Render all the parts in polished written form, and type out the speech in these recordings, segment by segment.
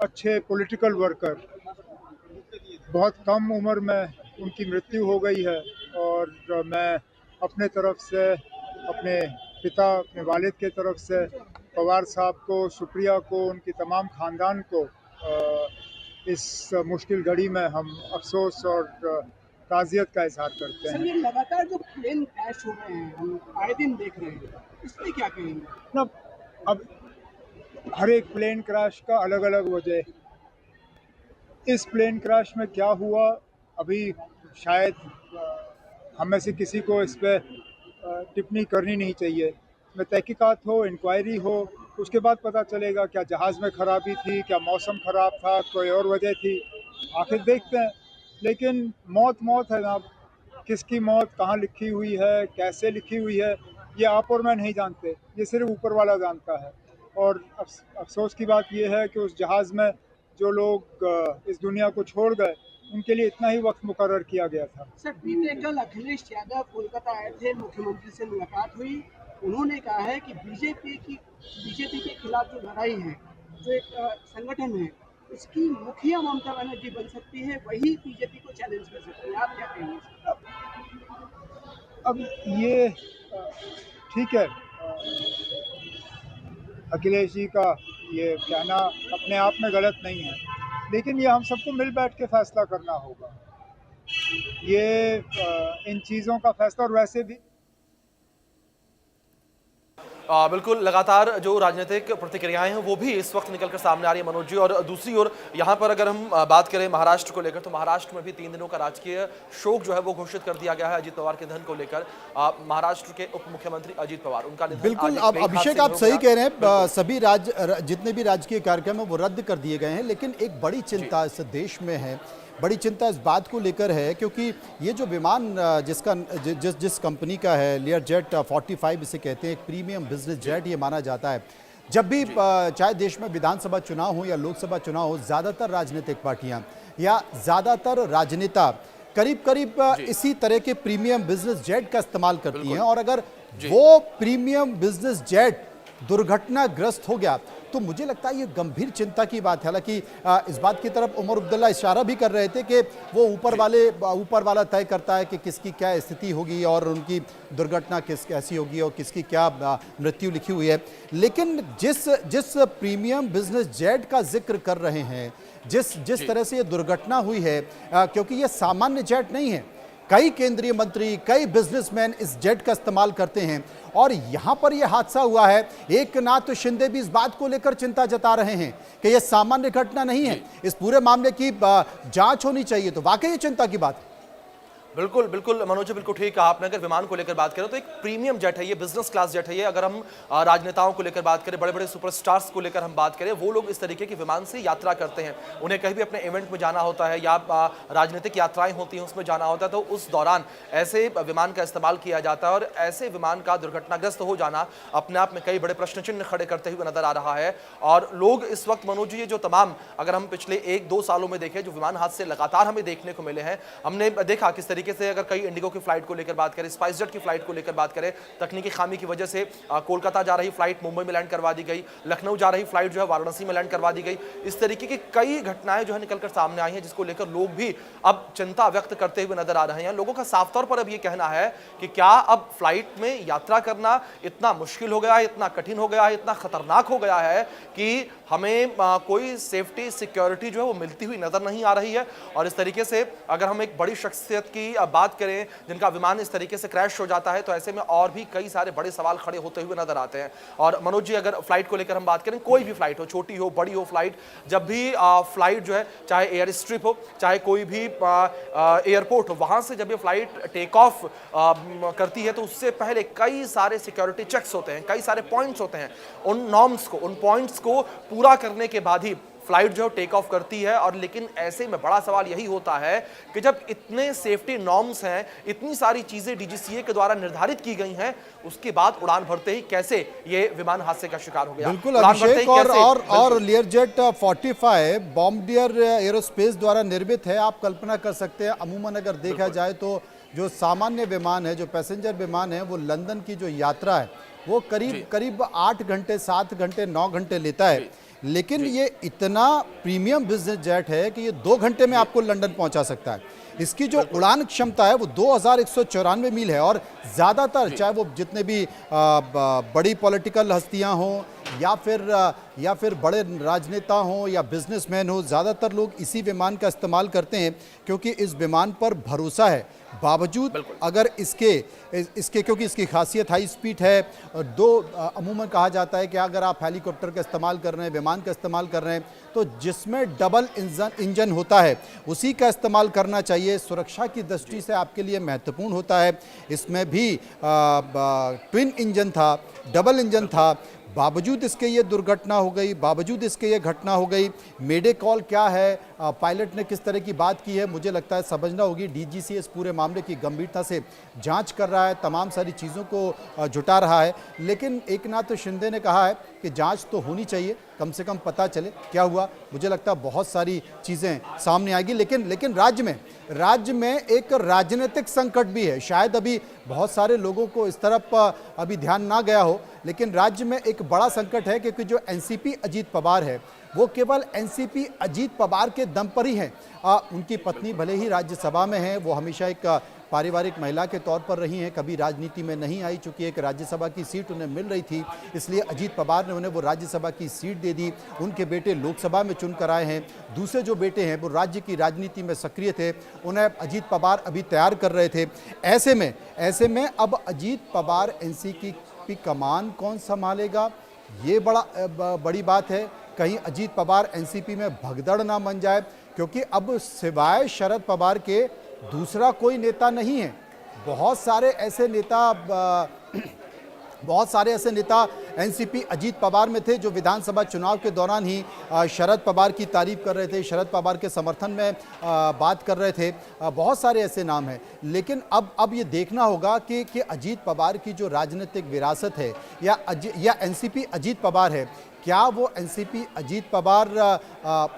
अच्छे political worker, बहुत कम उम्र में उनकी मृत्यु हो गई है। और मैं अपने तरफ से, अपने पिता, अपने वालिद के तरफ से पवार साहब को, शुक्रिया को, उनकी तमाम ख़ानदान को इस मुश्किल घड़ी में हम अफसोस और ताज़ियत का इज़हार करते हैं। सर, ये लगातार जो प्लेन क्रैश हो रहे हैं हम आए दिन देख रहे हैं, इस पे क्या कहेंगे? मतलब अब हर एक प्लेन क्रैश का अलग अलग वजह। इस प्लेन क्रैश में क्या हुआ, अभी शायद हम में से किसी को इस पर टिप्पणी करनी नहीं चाहिए। इसमें तहकीकात हो, इंक्वायरी हो, उसके बाद पता चलेगा क्या जहाज़ में ख़राबी थी, क्या मौसम ख़राब था, कोई और वजह थी, आखिर देखते हैं। लेकिन मौत मौत है जनाब। किसकी मौत कहाँ लिखी हुई है, कैसे लिखी हुई है, ये आप और मैं नहीं जानते, ये सिर्फ ऊपर वाला जानता है। और अफसोस की बात यह है कि उस जहाज़ में जो लोग इस दुनिया को छोड़ गए, उनके लिए इतना ही वक्त मुकर्रर किया गया था। सर, बीते कल अखिलेश यादव कोलकाता आए थे, मुख्यमंत्री से मुलाकात हुई। उन्होंने कहा है कि बीजेपी के खिलाफ जो लड़ाई है, जो एक संगठन है, उसकी मुखिया ममता बनर्जी बन सकती है, वही बीजेपी को चैलेंज कर सकती है। आप क्या कहेंगे? अब ये ठीक है, अखिलेश जी का ये कहना अपने आप में गलत नहीं है, लेकिन ये हम सबको मिल बैठ के फैसला करना होगा। ये इन चीज़ों का फैसला, और वैसे भी बिल्कुल, लगातार जो राजनीतिक प्रतिक्रियाएं हैं वो भी इस वक्त निकलकर सामने आ रही है मनोज जी। और दूसरी ओर यहाँ पर अगर हम बात करें महाराष्ट्र को लेकर, तो महाराष्ट्र में भी 3 दिनों का राजकीय शोक जो है वो घोषित कर दिया गया है अजीत पवार के निधन को लेकर। महाराष्ट्र के उप मुख्यमंत्री अजीत पवार, उनका निधन बिल्कुल। आज अब एक अभिषेक, हादसे आप में हो सही गया। कह रहे हैं, सभी जितने भी राजकीय कार्यक्रम है वो रद्द कर दिए गए हैं। लेकिन एक बड़ी चिंता इस देश में है, बड़ी चिंता इस बात को लेकर है क्योंकि ये जो विमान जिस कंपनी का है, लियर जेट 45 इसे कहते हैं, एक प्रीमियम बिजनेस जेट ये माना जाता है। जब भी चाहे देश में विधानसभा चुनाव हो या लोकसभा चुनाव हो, ज़्यादातर राजनीतिक पार्टियां या ज़्यादातर राजनेता करीब करीब इसी तरह के प्रीमियम बिजनेस जेट का इस्तेमाल करती हैं। और अगर वो प्रीमियम बिजनेस जेट दुर्घटनाग्रस्त हो गया तो मुझे लगता है ये गंभीर चिंता की बात है। हालांकि इस बात की तरफ उमर अब्दुल्ला इशारा भी कर रहे थे कि वो ऊपर वाला तय करता है कि किसकी क्या स्थिति होगी और उनकी दुर्घटना कैसी होगी और किसकी क्या मृत्यु लिखी हुई है। लेकिन जिस प्रीमियम बिजनेस जेट का जिक्र कर रहे हैं, जिस तरह से ये दुर्घटना हुई है, क्योंकि ये सामान्य जेट नहीं है, कई केंद्रीय मंत्री, कई बिजनेसमैन इस जेट का इस्तेमाल करते हैं और यहां पर यह हादसा हुआ है। एकनाथ शिंदे भी इस बात को लेकर चिंता जता रहे हैं कि यह सामान्य घटना नहीं है, इस पूरे मामले की जांच होनी चाहिए। तो वाकई ये चिंता की बात है। बिल्कुल बिल्कुल मनोज जी, बिल्कुल ठीक कहा आपने। अगर विमान को लेकर बात करें तो एक प्रीमियम जेट है ये, बिजनेस क्लास जेट है ये। अगर हम राजनेताओं को लेकर बात करें, बड़े बड़े सुपरस्टार्स को लेकर हम बात करें, वो लोग इस तरीके की विमान से यात्रा करते हैं। उन्हें कहीं भी अपने इवेंट में जाना होता है या राजनीतिक यात्राएं होती हैं उसमें जाना होता है, तो उस दौरान ऐसे विमान का इस्तेमाल किया जाता है। और ऐसे विमान का दुर्घटनाग्रस्त हो जाना अपने आप में कई बड़े प्रश्न चिन्ह खड़े करते हुए नजर आ रहा है। और लोग इस वक्त मनोज जी, ये जो तमाम, अगर हम पिछले 1-2 सालों में देखें, जो विमान हादसे लगातार हमें देखने को मिले हैं, हमने देखा किस तरीके से, अगर कई इंडिगो की फ्लाइट को लेकर बात करें, स्पाइस जेट की फ्लाइट को लेकर बात करें, तकनीकी खामी की वजह से कोलकाता जा रही फ्लाइट मुंबई में लैंड करवा दी गई, लखनऊ जा रही फ्लाइट जो है वाराणसी में लैंड करवा दी गई। इस तरीके की कई घटनाएं जो है निकलकर सामने आई हैं, जिसको लेकर लोग भी अब चिंता व्यक्त करते हुए नजर आ रहे हैं। लोगों का साफ तौर पर अब ये कहना है कि क्या अब फ्लाइट में यात्रा करना इतना मुश्किल हो गया है, इतना कठिन हो गया है, इतना खतरनाक हो गया है कि हमें कोई सेफ्टी सिक्योरिटी जो है वो मिलती हुई नजर नहीं आ रही है। और इस तरीके से अगर हम एक बड़ी शख्सियत की बात करें जिनका विमान इस तरीके से क्रैश हो जाता है, तो ऐसे में और भी कई सारे बड़े सवाल खड़े होते हुए नजर आते हैं। और मनोज जी, अगर फ्लाइट को लेकर हम बात करें, कोई भी फ्लाइट हो, छोटी हो बड़ी हो फ्लाइट, जब भी फ्लाइट जो है, चाहे एयर स्ट्रिप हो, चाहे कोई भी एयरपोर्ट हो, वहां से जब ये फ्लाइट टेक ऑफ करती है तो उससे पहले कई सारे सिक्योरिटी चेक्स होते हैं, कई सारे पॉइंट्स होते हैं। उन नॉर्म्स को, उन पॉइंट्स को पूरा करने के बाद ही फ्लाइट जो टेक ऑफ करती है। और लेकिन ऐसे में बड़ा सवाल यही होता है कि जब इतने सेफ्टी नॉर्म्स हैं, इतनी सारी चीजें डीजीसीए के द्वारा निर्धारित की गई हैं, उसके बाद उड़ान भरते ही कैसे ये विमान हादसे का शिकार हो गया। बिल्कुल अभिषेक, और लियर जेट 45 बॉम्बार्डियर एरोस्पेस द्वारा निर्मित है। आप कल्पना कर सकते हैं, अमूमन अगर देखा जाए तो जो सामान्य विमान है, जो पैसेंजर विमान है, वो लंदन की जो यात्रा है वो करीब 8 घंटे, 7 घंटे, 9 घंटे लेता है। लेकिन ये इतना प्रीमियम बिजनेस जेट है कि ये 2 घंटे में आपको लंदन पहुंचा सकता है। इसकी जो उड़ान क्षमता है वो 2194 मील है और ज़्यादातर चाहे वो जितने भी बड़ी पॉलिटिकल हस्तियां हों या फिर बड़े राजनेता हों या बिजनेसमैन हो, ज़्यादातर लोग इसी विमान का इस्तेमाल करते हैं क्योंकि इस विमान पर भरोसा है। बावजूद अगर इसके क्योंकि इसकी खासियत हाई स्पीड है, अमूमन कहा जाता है कि अगर आप हेलीकॉप्टर का इस्तेमाल कर रहे हैं, विमान का इस्तेमाल कर रहे हैं, तो जिसमें डबल इंजन होता है उसी का इस्तेमाल करना चाहिए। सुरक्षा की दृष्टि से आपके लिए महत्वपूर्ण होता है। इसमें भी ट्विन इंजन था, डबल इंजन था, बावजूद इसके ये दुर्घटना हो गई, बावजूद इसके ये घटना हो गई। मेडे कॉल क्या है, पायलट ने किस तरह की बात की है, मुझे लगता है समझना होगी। डीजीसी इस पूरे मामले की गंभीरता से जांच कर रहा है, तमाम सारी चीज़ों को जुटा रहा है। लेकिन एकनाथ शिंदे ने कहा है कि जांच तो होनी चाहिए, कम से कम पता चले क्या हुआ। मुझे लगता है बहुत सारी चीज़ें सामने आएगी। लेकिन राज्य में एक राजनीतिक संकट भी है। शायद अभी बहुत सारे लोगों को इस तरफ अभी ध्यान ना गया हो, लेकिन राज्य में एक बड़ा संकट है क्योंकि जो एनसीपी अजीत पवार है वो केवल एनसीपी अजीत पवार के दम पर ही है। उनकी पत्नी भले ही राज्यसभा में है, वो हमेशा एक पारिवारिक महिला के तौर पर रही हैं, कभी राजनीति में नहीं आई। चूंकि एक राज्यसभा की सीट उन्हें मिल रही थी, इसलिए अजीत पवार ने उन्हें वो राज्यसभा की सीट दे दी। उनके बेटे लोकसभा में चुनकर आए हैं। दूसरे जो बेटे हैं वो राज्य की राजनीति में सक्रिय थे, उन्हें अजीत पवार अभी तैयार कर रहे थे। ऐसे में अब अजीत पवार एनसीपी की कमान कौन संभालेगा, ये बड़ी बात है। कहीं अजीत पवार एनसीपी में भगदड़ ना बन जाए, क्योंकि अब सिवाय शरद पवार के दूसरा कोई नेता नहीं है। बहुत सारे ऐसे नेता एनसीपी अजीत पवार में थे जो विधानसभा चुनाव के दौरान ही शरद पवार की तारीफ कर रहे थे, शरद पवार के समर्थन में बात कर रहे थे। बहुत सारे ऐसे नाम हैं। लेकिन अब ये देखना होगा कि अजीत पवार की जो राजनीतिक विरासत है या एनसीपी अजीत पवार है, क्या वो एनसीपी अजीत पवार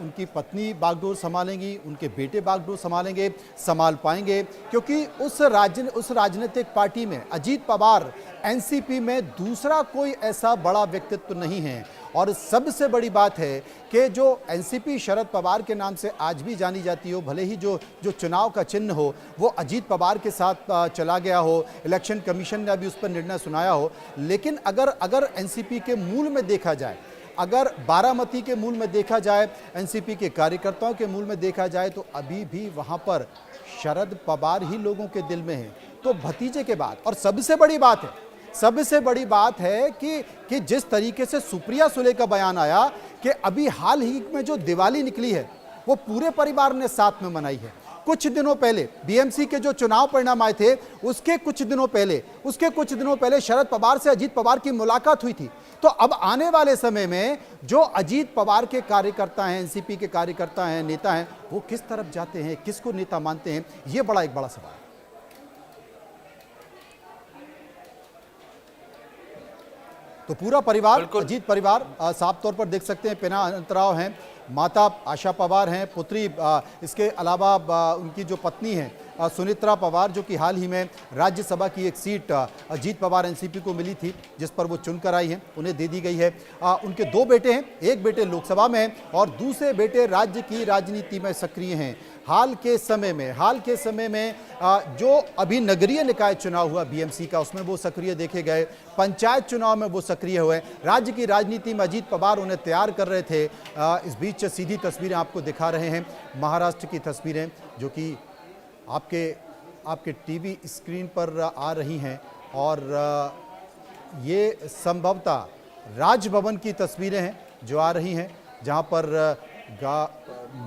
उनकी पत्नी बागडोर संभालेंगी, उनके बेटे बागडोर संभाल पाएंगे? क्योंकि उस राजनीतिक पार्टी में अजीत पवार एनसीपी में दूसरा कोई ऐसा बड़ा व्यक्तित्व नहीं है। और सबसे बड़ी बात है कि जो एनसीपी शरद पवार के नाम से आज भी जानी जाती हो, भले ही जो चुनाव का चिन्ह हो वो अजीत पवार के साथ चला गया हो, इलेक्शन कमीशन ने अभी उस पर निर्णय सुनाया हो, लेकिन अगर एनसीपी के मूल में देखा जाए, अगर बारामती के मूल में देखा जाए, एनसीपी के कार्यकर्ताओं के मूल में देखा जाए, तो अभी भी वहां पर शरद पवार ही लोगों के दिल में है। तो भतीजे के बाद, और सबसे बड़ी बात है कि जिस तरीके से सुप्रिया सुले का बयान आया कि अभी हाल ही में जो दिवाली निकली है वो पूरे परिवार ने साथ में मनाई है। कुछ दिनों पहले बीएमसी के जो चुनाव परिणाम आए थे उसके कुछ दिनों पहले शरद पवार से अजीत पवार की मुलाकात हुई थी। तो अब आने वाले समय में जो अजीत पवार के कार्यकर्ता हैं, एनसीपी के कार्यकर्ता हैं, नेता हैं, वो किस तरफ जाते हैं, किसको नेता मानते हैं, ये एक बड़ा सवाल है। तो पूरा परिवार, अजीत परिवार साफ तौर पर देख सकते हैं, पिना अंतराव हैं, माता आशा पवार हैं, पुत्री इसके अलावा उनकी जो पत्नी है सुनित्रा पवार, जो कि हाल ही में राज्यसभा की एक सीट अजीत पवार एनसीपी को मिली थी जिस पर वो चुनकर आई हैं, उन्हें दे दी गई है। उनके 2 बेटे हैं, एक बेटे लोकसभा में हैं और दूसरे बेटे राज्य की राजनीति में सक्रिय हैं। हाल के समय में जो अभी नगरीय निकाय चुनाव हुआ बीएमसी का, उसमें वो सक्रिय देखे गए, पंचायत चुनाव में वो सक्रिय हुए। राज्य की राजनीति में अजीत पवार उन्हें तैयार कर रहे थे। इस बीच सीधी तस्वीरें आपको दिखा रहे हैं, महाराष्ट्र की तस्वीरें जो कि आपके टीवी स्क्रीन पर आ रही हैं, और ये संभवतः राजभवन की तस्वीरें हैं जो आ रही हैं, जहां पर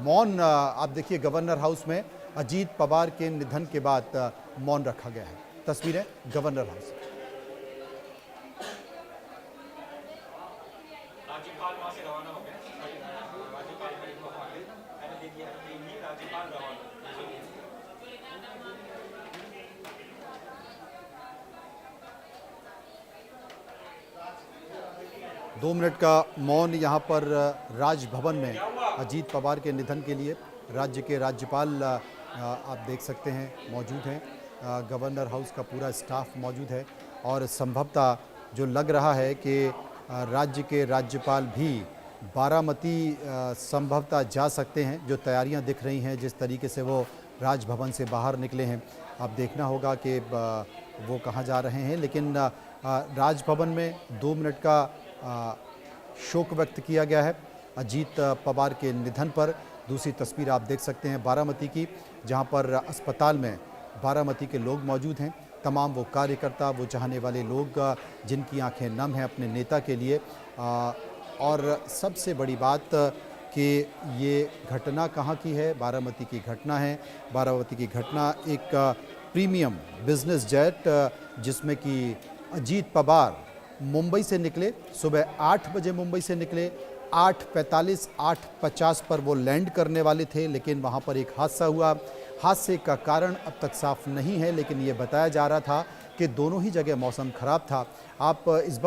मौन आप देखिए, गवर्नर हाउस में अजीत पवार के निधन के बाद मौन रखा गया है। तस्वीरें गवर्नर हाउस। दो मिनट का मौन यहाँ पर राजभवन में अजीत पवार के निधन के लिए राज्य के राज्यपाल आप देख सकते हैं मौजूद हैं, गवर्नर हाउस का पूरा स्टाफ मौजूद है, और संभवतः जो लग रहा है कि राज्य के राज्यपाल भी बारामती संभवतः जा सकते हैं। जो तैयारियां दिख रही हैं, जिस तरीके से वो राजभवन से बाहर निकले हैं, अब देखना होगा कि वो कहाँ जा रहे हैं। लेकिन राजभवन में 2 मिनट का शोक व्यक्त किया गया है अजीत पवार के निधन पर। दूसरी तस्वीर आप देख सकते हैं बारामती की, जहां पर अस्पताल में बारामती के लोग मौजूद हैं। तमाम वो कार्यकर्ता, वो चाहने वाले लोग जिनकी आंखें नम हैं अपने नेता के लिए। और सबसे बड़ी बात कि ये घटना कहाँ की है, बारामती की घटना है। बारामती की घटना एक प्रीमियम बिजनेस जेट, जिसमें कि अजीत पवार मुंबई से निकले, सुबह 8 बजे मुंबई से निकले, 8:45 8:50 पर वो लैंड करने वाले थे, लेकिन वहाँ पर एक हादसा हुआ। हादसे का कारण अब तक साफ नहीं है, लेकिन ये बताया जा रहा था कि दोनों ही जगह मौसम खराब था। आप इस वक्त